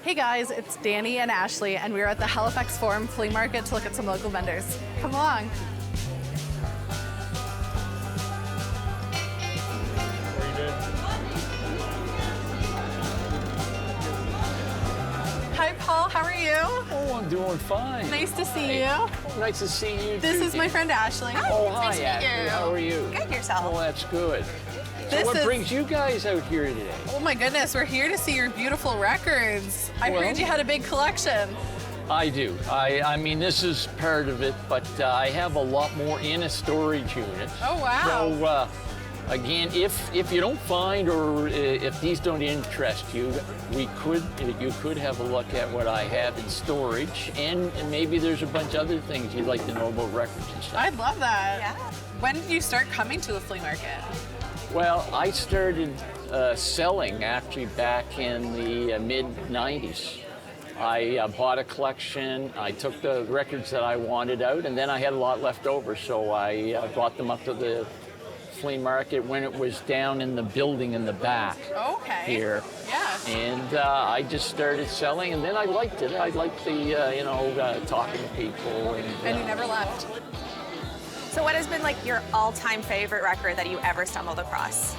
Hey guys, it's Dani and Ashley, and we're at the Halifax Flea Market to look at some local vendors. Come along. Hi Paul, how are you? Oh, I'm doing fine. Nice to see you. Oh, nice to see you too. This is my friend Ashley. Oh, hi, Nice to meet Ashley. you. How are you? Good, yourself. Oh, that's good. This So what is- brings you guys out here today? Oh my goodness, we're here to see your beautiful records. I Well- heard you had a big collection. I do. I mean, this is part of it, but I have a lot more in a storage unit. Oh wow. So, again, if you don't find or if these don't interest you, you could have a look at what I have in storage, and maybe there's a bunch of other things you'd like to know about records and stuff. I'd love that. Yeah. When did you start coming to the flea market? Well, I started selling actually back in the mid-90s. I bought a collection, I took the records that I wanted out, and then I had a lot left over, so I brought them up to the flea market when it was down in the building in the back Okay. here. Yeah. And I just started selling, and then I liked it. I liked the, talking to people. And you never left. So what has been like your all-time favorite record that you ever stumbled across?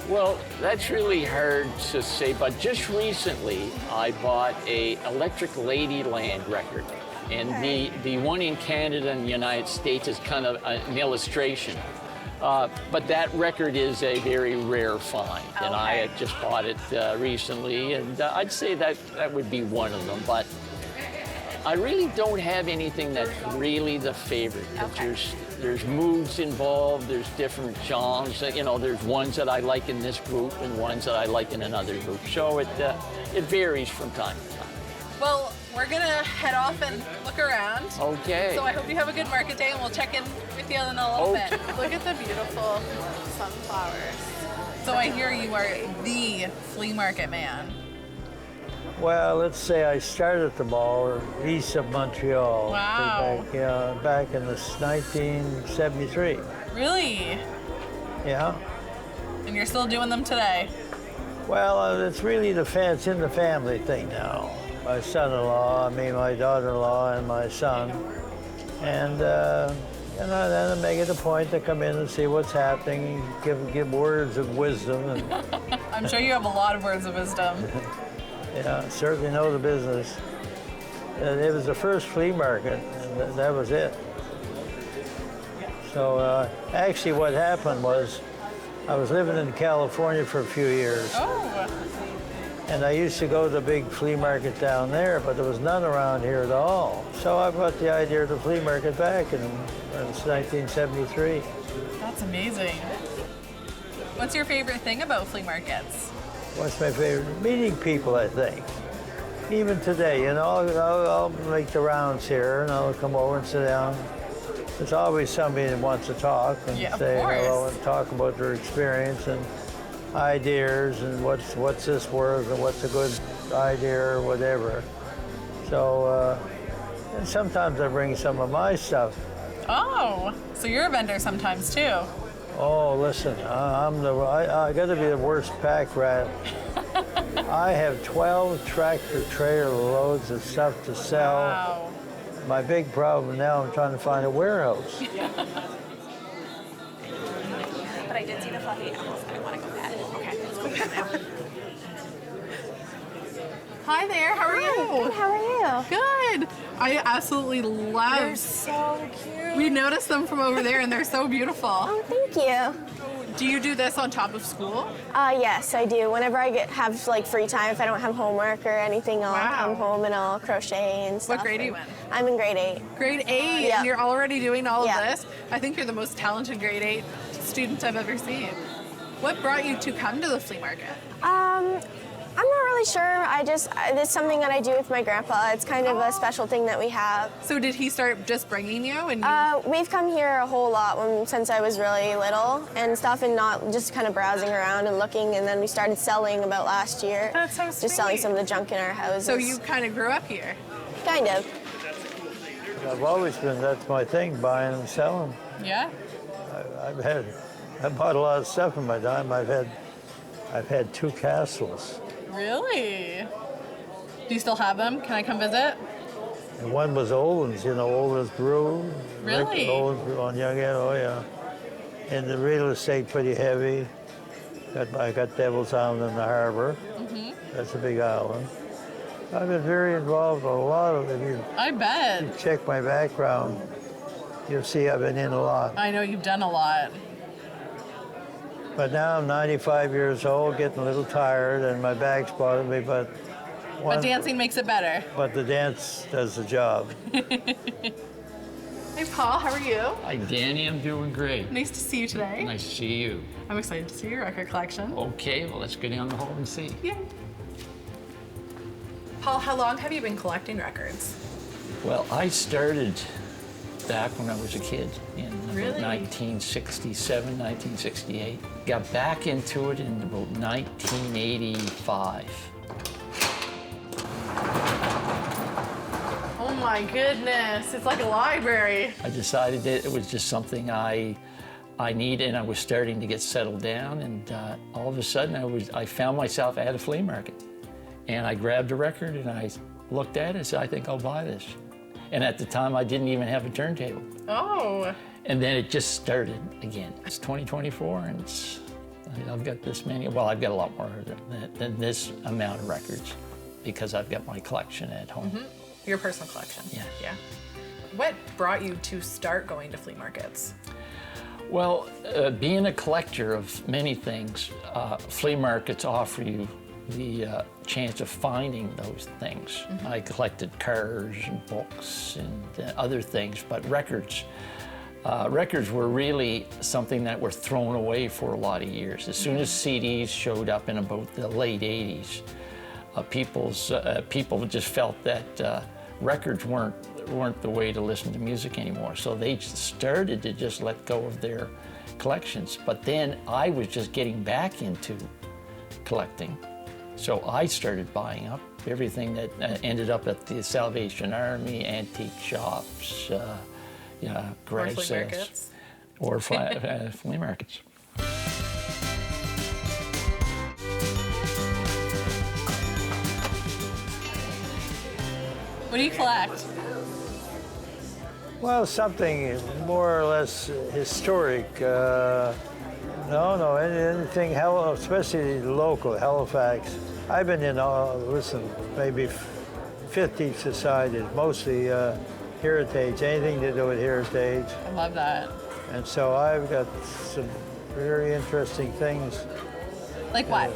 Well, that's really hard to say, but just recently I bought a Electric Ladyland record. And the one in Canada and the United States is kind of an illustration. But that record is a very rare find, and I had just bought it recently, and I'd say that would be one of them. But I really don't have anything that's really the favorite. There's moods involved, there's different genres. There's ones that I like in this group and ones that I like in another group. So it varies from time to time. Well, we're gonna head off and look around. Okay. So I hope you have a good market day, and we'll check in with you in a little bit. Look at the beautiful sunflowers. So I hear you are the flea market man. Well, let's say I started the mall east of Montreal. Wow. Back in the 1973. Really? Yeah. And you're still doing them today? Well, it's really it's in the family thing now. My son-in-law, my daughter-in-law, and my son. And then I make it a point to come in and see what's happening, give words of wisdom. And I'm sure you have a lot of words of wisdom. yeah, certainly know the business. It was the first flea market, and that was it. So actually what happened was I was living in California for a few years. Oh. And I used to go to the big flea market down there, but there was none around here at all. So I brought the idea of the flea market back in 1973. That's amazing. What's your favorite thing about flea markets? What's my favorite? Meeting people, I think. Even today, I'll make the rounds here, and I'll come over and sit down. There's always somebody that wants to talk and Yeah, of say course. hello and talk about their experience and ideas and what's this worth and what's a good idea or whatever. So, and sometimes I bring some of my stuff. Oh, so you're a vendor sometimes too. Oh, listen, I got to be the worst pack rat. I have 12 tractor trailer loads of stuff to sell. Wow. My big problem now, I'm trying to find a warehouse. But I did see the fluffy apples. I want to go pet. Okay, let's go pet now. Hi there, how are you? Good, how are you? Good. I absolutely love. They're so cute. We noticed them from over there, and they're so beautiful. Oh, thank you. Do you do this on top of school? Yes, I do. Whenever I have free time, if I don't have homework or anything, I'll Wow. come home and I'll crochet and stuff. What grade are you in? I'm in grade 8. Grade 8, Yeah. and you're already doing all Yeah. of this. I think you're the most talented grade 8 student I've ever seen. What brought you to come to the flea market? I'm not really sure. It's something that I do with my grandpa. It's kind of a special thing that we have. So did he start just bringing you? And We've come here a whole lot since I was really little and stuff, and not just kind of browsing around and looking. And then we started selling about last year. That's so Just selling sweet. some of the junk in our houses. So you kind of grew up here? Kind of. I've always that's my thing, buying and selling. Yeah. I bought a lot of stuff in my time. I've had 2 castles. Really? Do you still have them? Can I come visit? And one was Olin's, Olin's Brew. Really? Olin's Brew on Young End, oh yeah. And the real estate pretty heavy. I got Devil's Island in the harbor. That's a big island. I've been very involved in a lot of it. I bet. You check my background, you'll see I've been in a lot. I know you've done a lot. But now I'm 95 years old, getting a little tired, and my back's bothering me, but dancing makes it better. But the dance does the job. Hey, Paul, how are you? Hi, Dani. I'm doing great. Nice to see you today. Nice to see you. I'm excited to see your record collection. Okay, well, let's go down the hall and see. Yeah. Paul, how long have you been collecting records? Well, I started back when I was a kid in Really? about 1967, 1968. Got back into it in about 1985. Oh my goodness, it's like a library. I decided that it was just something I needed, and I was starting to get settled down, and all of a sudden I found myself at a flea market. And I grabbed a record and I looked at it and said, I think I'll buy this. And at the time I didn't even have a turntable. Oh. And then it just started again. It's 2024 and I've got this many, well, I've got a lot more than this amount of records because I've got my collection at home. Your personal collection? Yeah. Yeah. What brought you to start going to flea markets? Well, being a collector of many things, flea markets offer you the chance of finding those things. I collected cars and books and other things, but records were really something that were thrown away for a lot of years. As soon as CDs showed up in about the late 80s, people just felt that records weren't the way to listen to music anymore. So they started to just let go of their collections. But then I was just getting back into collecting. So I started buying up everything that ended up at the Salvation Army, antique shops, garage flea sales, markets. or flea markets. What do you collect? Well, something more or less historic. Anything, especially local, Halifax. I've been in, maybe 50 societies, mostly heritage, anything to do with heritage. I love that. And so I've got some very interesting things. Like what?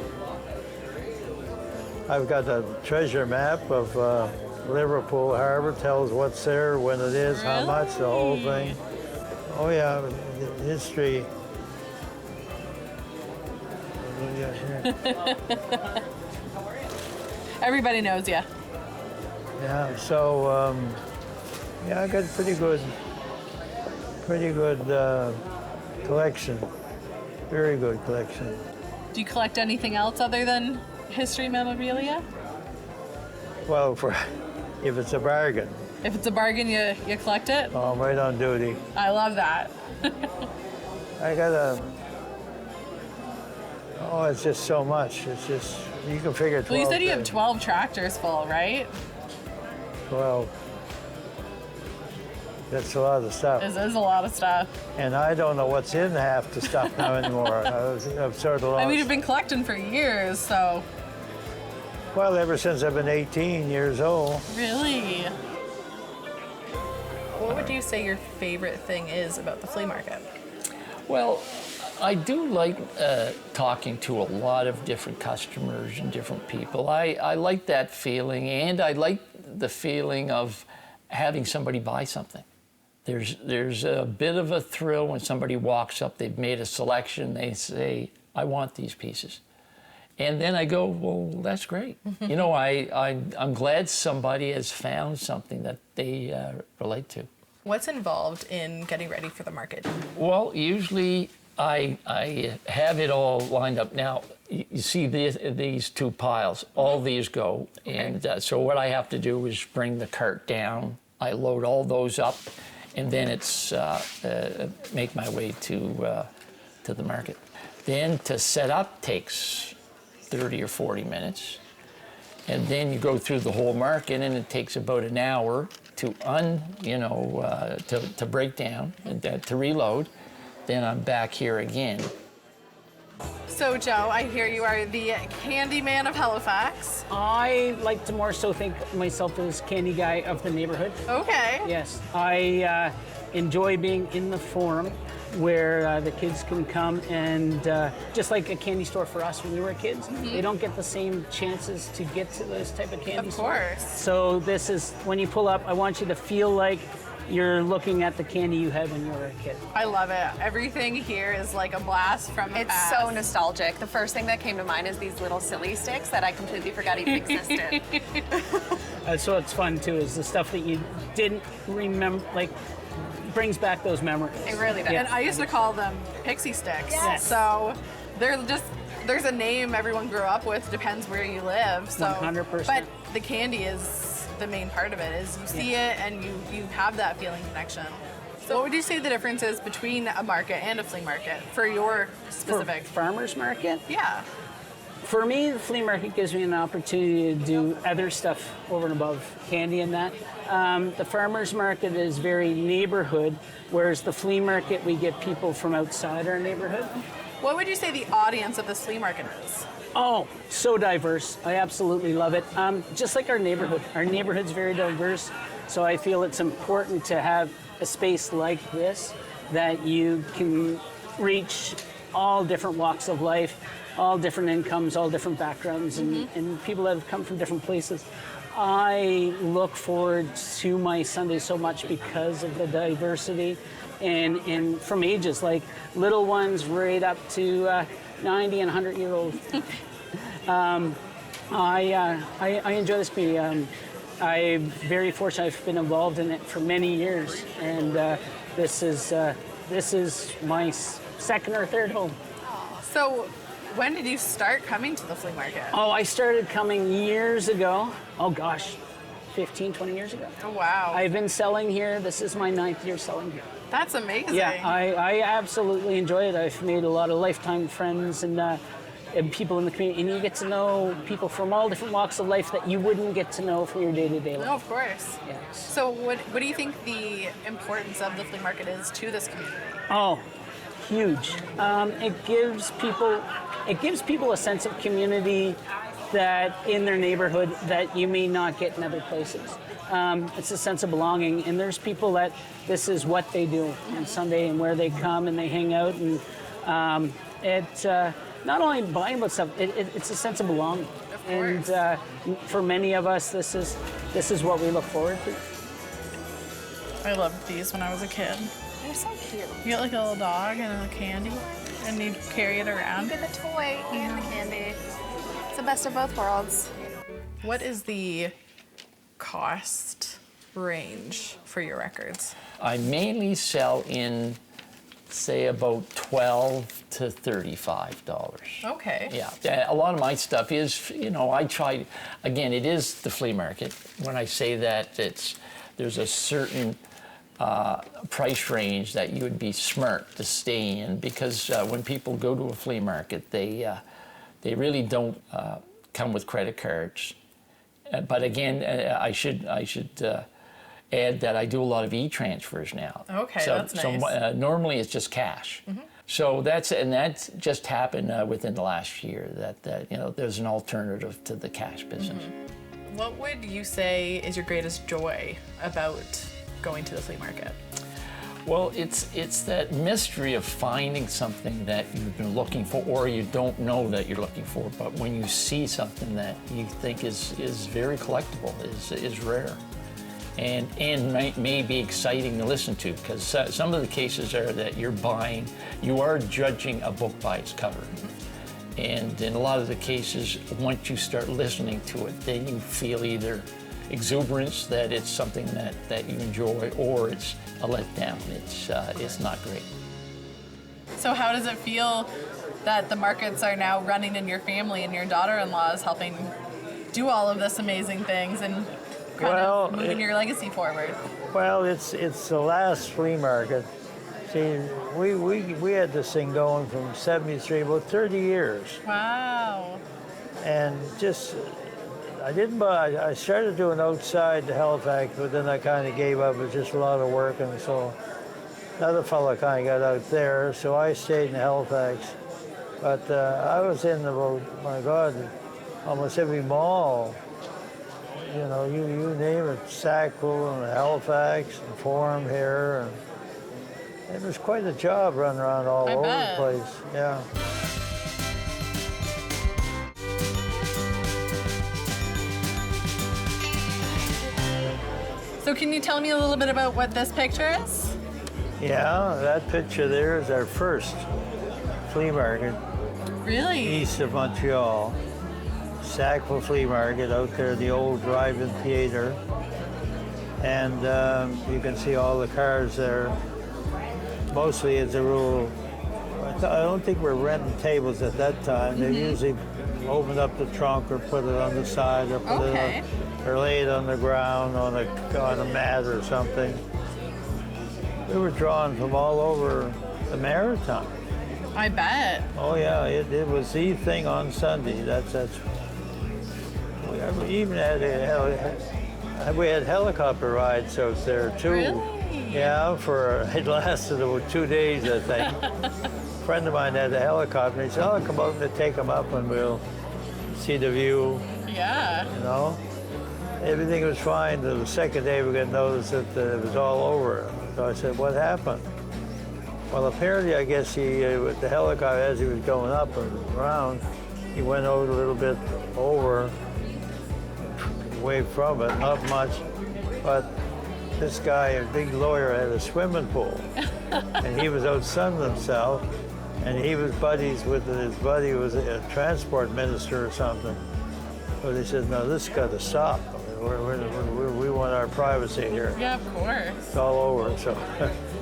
I've got a treasure map of Liverpool Harbor, tells what's there, when it is, how much, the whole thing. Oh yeah, the history. Everybody knows you. Yeah, so I got a pretty good collection, very good collection. Do you collect anything else other than history memorabilia? Well, if it's a bargain. If it's a bargain, you collect it? Oh, I'm right on duty. I love that. I got it's just so much. It's just, you can figure 12. Well, you said you have 12 tractors full, right? 12. That's a lot of stuff. This is a lot of stuff. And I don't know what's in half the stuff now anymore. I've sort of lost. I mean, you've been collecting for years, so. Well, ever since I've been 18 years old. Really? What would you say your favorite thing is about the flea market? Well, I do like talking to a lot of different customers and different people. I like that feeling, and I like the feeling of having somebody buy something. There's a bit of a thrill when somebody walks up, they've made a selection, they say, I want these pieces. And then I go, well, that's great. I'm glad somebody has found something that they relate to. What's involved in getting ready for the market? Well, usually I have it all lined up. Now, you see these two piles, all these go. Okay. And so what I have to do is bring the cart down. I load all those up, and then it's make my way to the market. Then to set up takes 30 or 40 minutes. and then you go through the whole market, and it takes about an hour to to break down and to reload. Then I'm back here again. So Joe, I hear you are the candy man of Halifax. I like to more so think myself as candy guy of the neighborhood. Okay. Yes, I enjoy being in the forum where the kids can come and just like a candy store for us when we were kids, they don't get the same chances to get to those type of candy stores. Of course. So this is, when you pull up, I want you to feel like you're looking at the candy you had when you were a kid. I love it. Everything here is like a blast from the It's past. so nostalgic. The first thing that came to mind is these little silly sticks that I completely forgot even existed. That's what's fun too, is the stuff that you didn't remember, like, brings back those memories. It really does. And I used to call them pixie sticks. Yes. So there's a name everyone grew up with, depends where you live. So 100%. But the candy is the main part of it, is you see it and you have that feeling connection. So what would you say the difference is between a market and a flea market for your specific? For farmers market? Yeah. For me, the flea market gives me an opportunity to do other stuff over and above candy and that. The farmers market is very neighborhood, whereas the flea market, we get people from outside our neighborhood. What would you say the audience of this flea market is? Oh, so diverse. I absolutely love it. Just like our neighborhood. Our neighborhood's very diverse, so I feel it's important to have a space like this that you can reach all different walks of life, all different incomes, all different backgrounds, and people that have come from different places. I look forward to my Sunday so much because of the diversity and from ages, like little ones right up to 90 and 100-year-old. I enjoy this community. I'm very fortunate. I've been involved in it for many years, and this is my second or third home. So when did you start coming to the flea market? Oh, I started coming years ago. Oh gosh, 15, 20 years ago. Oh, wow. I've been selling here. This is my 9th year selling here. That's amazing. Yeah, I absolutely enjoy it. I've made a lot of lifetime friends and people in the community, and you get to know people from all different walks of life that you wouldn't get to know from your day-to-day life. No, of course. Yes. So what do you think the importance of the flea market is to this community? Oh, huge. It gives people a sense of community that in their neighborhood that you may not get in other places. It's a sense of belonging, and there's people that this is what they do on Sunday and where they come and they hang out, and it's not only buying about stuff, it's a sense of belonging. Of course. And for many of us, this is what we look forward to. I loved these when I was a kid. They're so cute. You get like a little dog and a candy, and you carry it around. Look at the toy and the candy. It's the best of both worlds. What is the cost range for your records? I mainly sell in, say, about $12 to $35. Okay. Yeah, a lot of my stuff is, I try, again, it is the flea market. When I say that, there's a certain price range that you would be smart to stay in, because when people go to a flea market, they really don't come with credit cards. But again, I should add that I do a lot of e-transfers now. Okay, that's nice. So normally it's just cash. Mm-hmm. So that just happened within the last year that there's an alternative to the cash business. Mm-hmm. What would you say is your greatest joy about going to the flea market? Well, it's that mystery of finding something that you've been looking for, or you don't know that you're looking for, but when you see something that you think is very collectible, is rare, and may be exciting to listen to, because some of the cases are that you are judging a book by its cover. And in a lot of the cases, once you start listening to it, then you feel either exuberance that it's something that you enjoy, or it's a letdown. It's not great. So how does it feel that the markets are now running in your family and your daughter-in-law is helping do all of this amazing things and kind of moving your legacy forward? Well, it's the last flea market. See, we had this thing going from '73, about 30 years. Wow. And just, I didn't buy. I started doing outside Halifax, but then I kind of gave up. It was just a lot of work, and so another fellow kind of got out there. So I stayed in Halifax. But I was in about, my God, almost every mall. You know, you name it, Sackville and Halifax and Forum here, and it was quite a job running around all over the place. Yeah. So can you tell me a little bit about what this picture is? Yeah, that picture there is our first flea market. Really? East of Montreal. Sackville Flea Market out there, the old drive-in theater. And you can see all the cars there. Mostly, as a rule, I don't think we're renting tables at that time. They usually open up the trunk or put it on the side or put it on, or lay it on the ground on a mat or something. We were drawn from all over the Maritime. I bet. Oh yeah, it was the thing on Sunday. We even had we had helicopter rides out there too. Really? Yeah, it lasted about 2 days, I think. A friend of mine had a helicopter. And he said, "Oh, come out and take them up, and we'll see the view." Yeah. You know, everything was fine. The second day, we got notice that it was all over. So I said, "What happened?" Well, apparently, I guess he, with the helicopter, as he was going up and around, he went out a little bit over, away from it, not much, but this guy, a big lawyer, had a swimming pool, and he was out sunning himself, and he was buddies with his buddy, who was a transport minister or something. So they said, "No, this has got to stop. We want our privacy here." Yeah, of course. It's all over, so.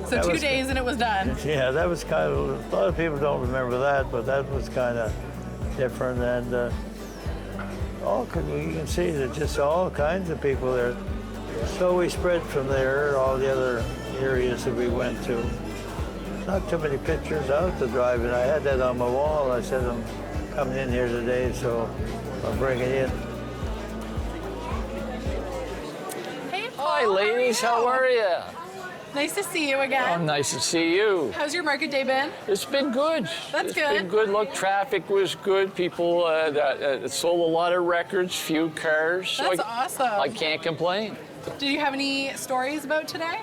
So 2 days and it was done. Yeah, that was kind of, a lot of people don't remember that, but that was kind of different. And you can see that just all kinds of people there. So we spread from there, all the other areas that we went to. Not too many pictures out to drive in. I had that on my wall. I said, "I'm coming in here today, so I'll bring it in." Hey, Paul. Hi, ladies. How are you? Nice to see you Oh, again. nice to see you. How's your market day been? It's been good. That's It's good. been good. Look, traffic was good. People sold a lot of records, few cars. That's awesome. I can't complain. Did you have any stories about today?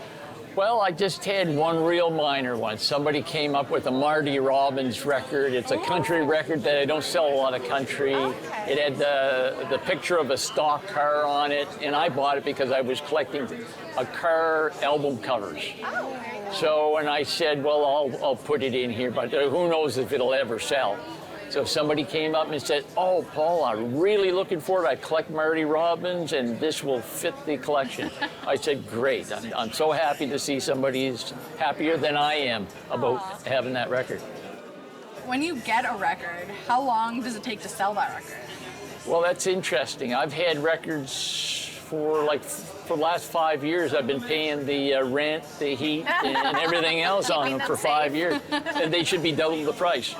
Well, I just had one real minor one. Somebody came up with a Marty Robbins record. It's a country record that I don't sell a lot of country. Okay. It had the picture of a stock car on it, and I bought it because I was collecting a car album covers. So, and I said, well, I'll put it in here, but who knows if it'll ever sell. So somebody came up and said, "Oh, Paul, I'm really looking for it. I collect Marty Robbins, and this will fit the collection." I said, "Great. I'm so happy to see somebody's happier than I am about having that record." When you get a record, how long does it take to sell that record? Well, that's interesting. I've had records for the last 5 years. I've been paying the rent, the heat, and everything else on them for 5 years. And they should be double the price.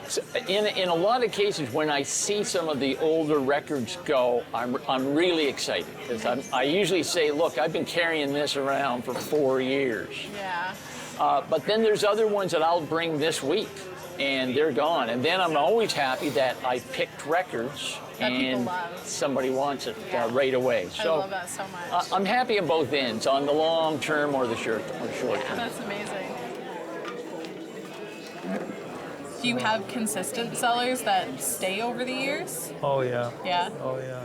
So in a lot of cases, when I see some of the older records go, I'm really excited, because I usually say, "Look, I've been carrying this around for 4 years." Yeah. But then there's other ones that I'll bring this week, and they're gone. And then I'm always happy that I picked records That people and love. somebody wants it right away. I love that so much. I'm happy on both ends, on the long term or the short term. That's amazing. Do you have consistent sellers that stay over the years? Oh yeah. Yeah. Oh yeah.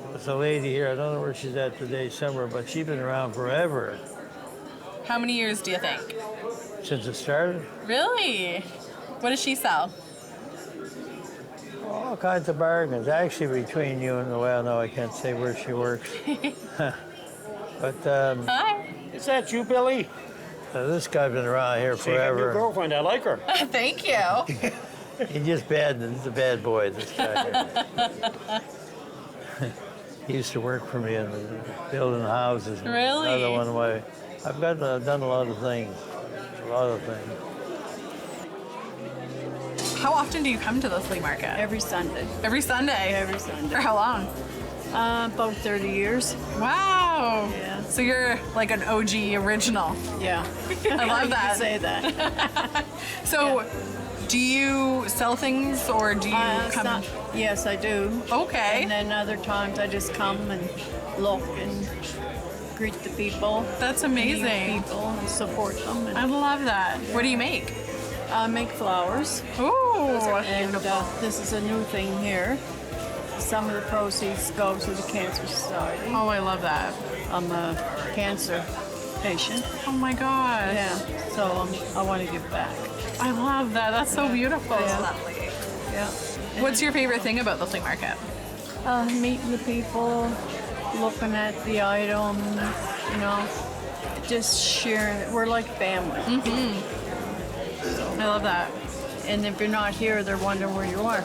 There's a lady here. I don't know where she's at today, somewhere, but she's been around forever How many years do you think? since it started. Really? What does she sell? All kinds of bargains. Actually, between you and well, no, I can't say where she works. But Hi. Is that you, Billy? this guy's been around here See, you got a new forever. girlfriend. I like her. Thank you. He's just bad. He's a bad boy. This guy here. He used to work for me in building houses. Really? Another one of my. I've done a lot of things. A lot of things. How often do you come to the flea market? Every Sunday. Every Sunday? Every Sunday. For how long? About 30 years. Wow. Yeah. So you're like an OG original. Yeah. I love You that. can say that. So do you sell things or do you come? Yes, I do. Okay. And then other times I just come and look and greet the people. That's meet amazing. people and support them. And I love that. What do you make? make flowers. Ooh. And this is a new thing here. Some of the proceeds go to the Cancer Society. Oh, I love that. I'm a cancer patient. Oh my gosh. Yeah, so I want to give back. I love that. That's so beautiful. Yeah. Lovely. Yeah. What's your favorite thing about the flea market? Meeting the people, looking at the items, you know, just sharing. We're like family. I love that. And if you're not here, they're wondering where you are.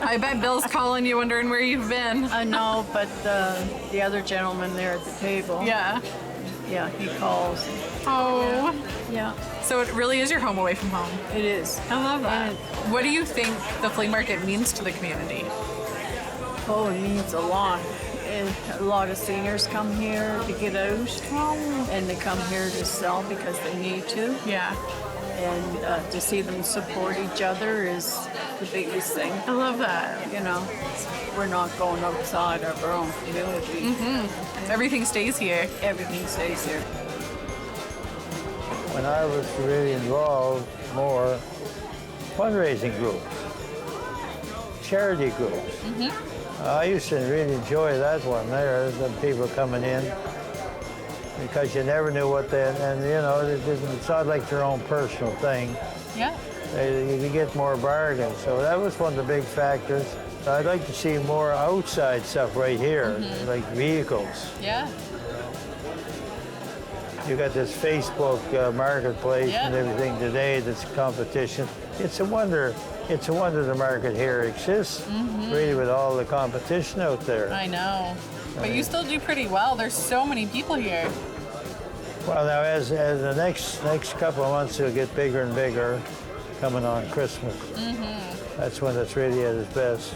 I bet Bill's calling you wondering where you've been. I know, but the other gentleman there at the table, Yeah. yeah, he calls. Oh. Yeah, So it really is your home away from home. it is. I love that. And What do you think the flea market means to the community? oh, it means a lot. And a lot of seniors come here to get out, and they come here to sell because they need to. Yeah. And to see them support each other is the biggest thing. I love that. You know, we're not going outside of our own community. Everything stays here. Everything stays here. When I was really involved more, fundraising groups, charity groups. I used to really enjoy that one there, the people coming in, because you never knew what they, and you know, it's not like your own personal thing. Yeah. You get more bargains, so that was one of the big factors. I'd like to see more outside stuff right here, like vehicles. Yeah. You got this Facebook marketplace Yeah. and everything today that's competition. It's a wonder the market here exists, really, with all the competition out there. I know. But you still do pretty well. There's so many people here. Well, now as the next couple of months it'll get bigger and bigger, coming on Christmas. That's when it's really at its best.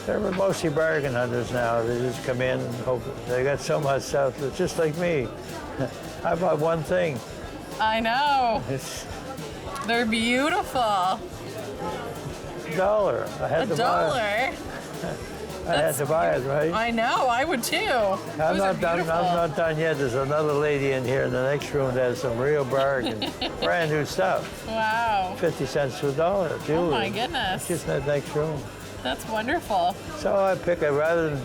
They're mostly bargain hunters now. They just come in and hope they got so much stuff. It's just like me. I bought one thing. I know. It's They're beautiful. $1. I had to buy it. $1. I had to buy it, right? I know. I would too. I'm Those are not done. beautiful. I'm not done yet. There's another lady in here in the next room that has some real bargains, brand new stuff. Wow. 50 cents to $1. Jewelry. Oh my goodness. Just in that next room. That's wonderful. So I pick it rather than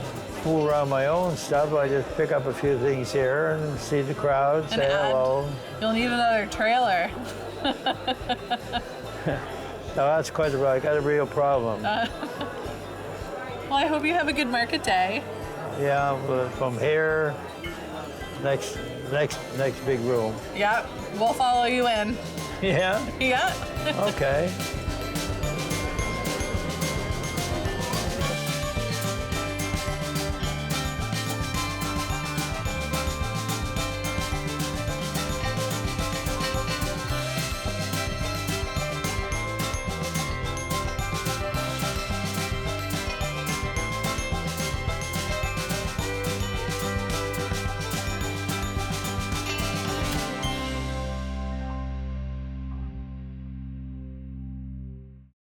fool around my own stuff. I just pick up a few things here and see the crowd, And say add. hello. You'll need another trailer. No, that's quite right. I got a real problem. Well, I hope you have a good market day. Yeah, but from here, next big room. Yep. We'll follow you in. Yeah. Yeah. Okay.